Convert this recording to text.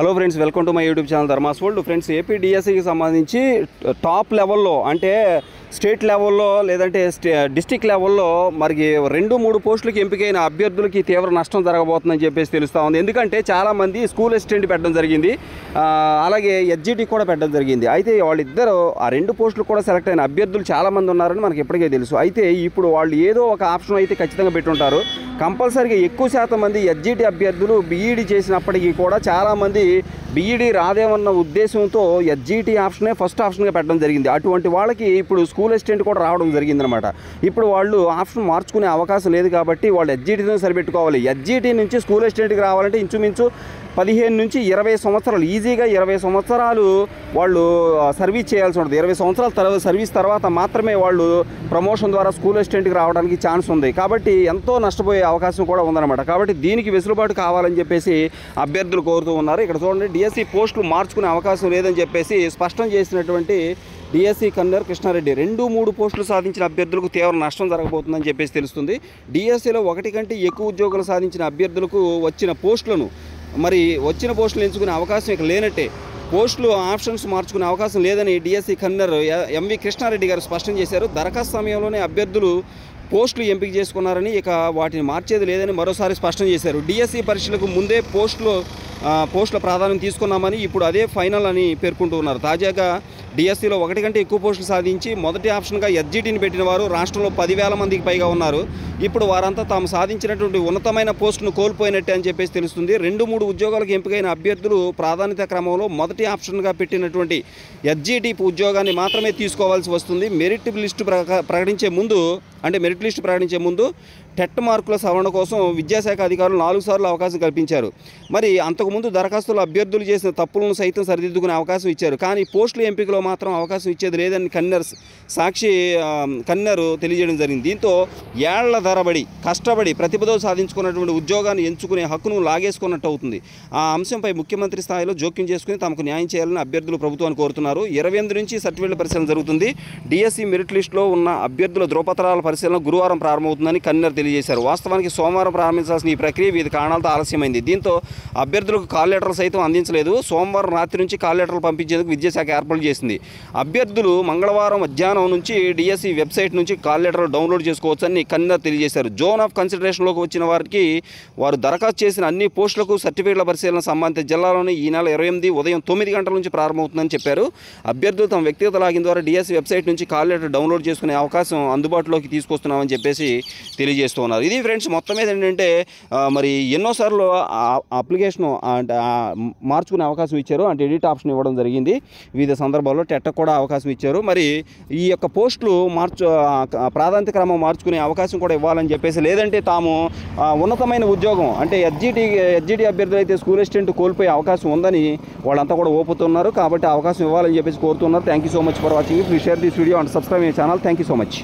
Hello friends, welcome to my YouTube channel Dharma's world. Friends, AP డిఎస్సికి సంబంధించి top లెవెల్లో అంటే స్టేట్ లెవెల్లో లేదంటే డిస్టిక్ లెవెల్లో మరి 2-3 పోస్టులకి ఎంపికైన అభ్యర్థులకి తీవ్ర నష్టం జరగబోతుందని చెప్పేసి తెలుస్తూ ఉంది. ఎందుకంటే చాలామంది స్కూల్ అసిస్టెంట్ పెట్టడం జరిగింది, అలాగే ఎస్జిటి కూడా పెట్టడం జరిగింది. అయితే వాళ్ళిద్దరూ ఆ 2 పోస్టులు కూడా సెలెక్ట్ అయిన అభ్యర్థులు చాలామంది ఉన్నారని మనకి ఇప్పటికే తెలుసు. అయితే ఇప్పుడు వాళ్ళు ఏదో ఒక ఆప్షన్ అయితే ఖచ్చితంగా పెట్టుంటారు. కంపల్సరీగా ఎక్కువ శాతం మంది ఎస్జిటి అభ్యర్థులు బీఈడి చేసినప్పటికీ కూడా చాలామంది బీఈడి రాదేమన్న ఉద్దేశంతో ఎస్జిటి ఆప్షనే ఫస్ట్ ఆప్షన్గా పెట్టడం జరిగింది. అటువంటి వాళ్ళకి ఇప్పుడు స్కూల్ అసిస్టెంట్ కూడా రావడం జరిగిందనమాట. ఇప్పుడు వాళ్ళు ఆప్షన్ మార్చుకునే అవకాశం లేదు కాబట్టి వాళ్ళు ఎస్జిటితో సరిపెట్టుకోవాలి. ఎస్జిటి నుంచి స్కూల్ అసిస్టెంట్కి రావాలంటే ఇంచుమించు 15 నుంచి 20 సంవత్సరాలు, ఈజీగా 20 సంవత్సరాలు వాళ్ళు సర్వీస్ చేయాల్సి ఉంటుంది. 20 సంవత్సరాల తర్వాత సర్వీస్ తర్వాత మాత్రమే వాళ్ళు ప్రమోషన్ ద్వారా స్కూల్ అసిస్టెంట్కి రావడానికి ఛాన్స్ ఉంది. కాబట్టి ఎంతో నష్టపోయే అవకాశం కూడా ఉందన్నమాట. కాబట్టి దీనికి వెసులుబాటు కావాలని చెప్పేసి అభ్యర్థులు కోరుతూ ఉన్నారు. ఇక్కడ చూడండి, డిఎస్సి పోస్టులు మార్చుకునే అవకాశం లేదని చెప్పేసి స్పష్టం చేసినటువంటి డిఎస్సి కన్వీనర్ కృష్ణారెడ్డి 2-3 పోస్టులు సాధించిన అభ్యర్థులకు తీవ్ర నష్టం జరగబోతుందని చెప్పేసి తెలుస్తుంది. డిఎస్సిలో 1 కంటే ఎక్కువ ఉద్యోగాలు సాధించిన అభ్యర్థులకు వచ్చిన పోస్టులు ఎంచుకునే అవకాశం ఇక లేనట్టే. పోస్టులు ఆప్షన్స్ మార్చుకునే అవకాశం లేదని డిఎస్సి కన్వీనర్ ఎంవి కృష్ణారెడ్డి గారు స్పష్టం చేశారు. దరఖాస్తు సమయంలోనే అభ్యర్థులు పోస్టులు ఎంపిక చేసుకున్నారని, ఇక వాటిని మార్చేది లేదని మరోసారి స్పష్టం చేశారు. డిఎస్సి పరీక్షలకు ముందే పోస్టుల ప్రాధాన్యం తీసుకున్నామని, ఇప్పుడు అదే ఫైనల్ అని పేర్కొంటూ ఉన్నారు. తాజాగా డిఎస్సిలో 1 కంటే ఎక్కువ పోస్టులు సాధించి మొదటి ఆప్షన్గా ఎస్జిటిని పెట్టిన వారు రాష్ట్రంలో 10,000 మందికి పైగా ఉన్నారు. ఇప్పుడు వారంతా తాము సాధించినటువంటి ఉన్నతమైన పోస్టును కోల్పోయినట్టే అని చెప్పేసి తెలుస్తుంది. 2-3 ఉద్యోగాలకు ఎంపికైన అభ్యర్థులు ప్రాధాన్యత క్రమంలో మొదటి ఆప్షన్గా పెట్టినటువంటి ఎస్జిటి ఉద్యోగాన్ని మాత్రమే తీసుకోవాల్సి వస్తుంది. మెరిట్ లిస్టు ప్రకటించే ముందు టెట్ మార్కుల సవరణ కోసం విద్యాశాఖ అధికారులు 4 సార్లు అవకాశం కల్పించారు. మరి అంతకుముందు దరఖాస్తులు అభ్యర్థులు చేసిన తప్పులను సైతం సరిదిద్దుకునే అవకాశం ఇచ్చారు. కానీ పోస్టుల ఎంపికలో మాత్రం అవకాశం ఇచ్చేది లేదని కన్వీనర్ తెలియజేయడం జరిగింది. దీంతో ఏళ్ల ధరబడి కష్టపడి ప్రతిభతో సాధించుకున్నటువంటి ఉద్యోగాన్ని ఎంచుకునే హక్కును లాగేసుకున్నట్టు అవుతుంది. ఆ అంశంపై ముఖ్యమంత్రి స్థాయిలో జోక్యం చేసుకుని తమకు న్యాయం చేయాలని అభ్యర్థులు ప్రభుత్వాన్ని కోరుతున్నారు. 28 నుంచి సర్టిఫికేట్ల పరిశీలన జరుగుతుంది. డిఎస్సి మెరిట్ లిస్టులో ఉన్న అభ్యర్థుల ధ్రువపత్రాల పరిశీలన గురువారం ప్రారంభమవుతుందని కన్వీనర్ తెలియజేశారు. వాస్తవానికి సోమవారం ప్రారంభించాల్సిన ఈ ప్రక్రియ వివిధ కారణాలతో ఆలస్యమైంది. దీంతో అభ్యర్థులకు కాల్ లెటర్లు సైతం అందించలేదు. సోమవారం రాత్రి నుంచి కాల్ లెటర్లు పంపించేందుకు విద్యాశాఖ ఏర్పాట్లు చేసింది. అభ్యర్థులు మంగళవారం మధ్యాహ్నం నుంచి డిఎస్సి వెబ్సైట్ నుంచి కాల్ లెటర్లు డౌన్లోడ్ చేసుకోవచ్చని కన్వీనర్ తెలియజేశారు. జోన్ ఆఫ్ కన్సిడరేషన్లోకి వచ్చిన వారికి వారు దరఖాస్తు చేసిన అన్ని పోస్టులకు సర్టిఫికేట్ల పరిశీలన సంబంధిత జిల్లాలోని ఈ నెల 28 ఉదయం 9 గంటల నుంచి ప్రారంభమవుతుందని చెప్పారు. అభ్యర్థులు తమ వ్యక్తిగత లాగిన్ ద్వారా డిఎస్సి వెబ్సైట్ నుంచి కాల్ లెటర్ డౌన్లోడ్ చేసుకునే అవకాశం అందుబాటులోకి తీసుకొస్తున్నామని చెప్పేసి తెలియజేస్తున్నారు. ఇది ఫ్రెండ్స్, మొత్తం మీద ఏంటంటే మరి ఎన్నోసార్లు అప్లికేషన్ మార్చుకునే అవకాశం ఇచ్చారు, అంటే ఎడిట్ ఆప్షన్ ఇవ్వడం జరిగింది. వివిధ సందర్భాల్లో టెట్ కూడా అవకాశం ఇచ్చారు. మరి ఈ యొక్క పోస్టులు ప్రాధాన్యత క్రమం మార్చుకునే అవకాశం కూడా ఇవ్వాలని చెప్పేసి, లేదంటే తాము ఉన్నతమైన ఉద్యోగం అంటే ఎస్జిటి అభ్యర్థులు అయితే స్కూల్ అసిస్టెంట్ కోల్పోయే అవకాశం ఉందని వాళ్ళంతా కూడా ఓపుతున్నారు. కాబట్టి అవకాశం ఇవ్వాలని చెప్పేసి కోరుతున్నారు. Thank you so much for watching. Please share this video and subscribe my channel. Thank you so much.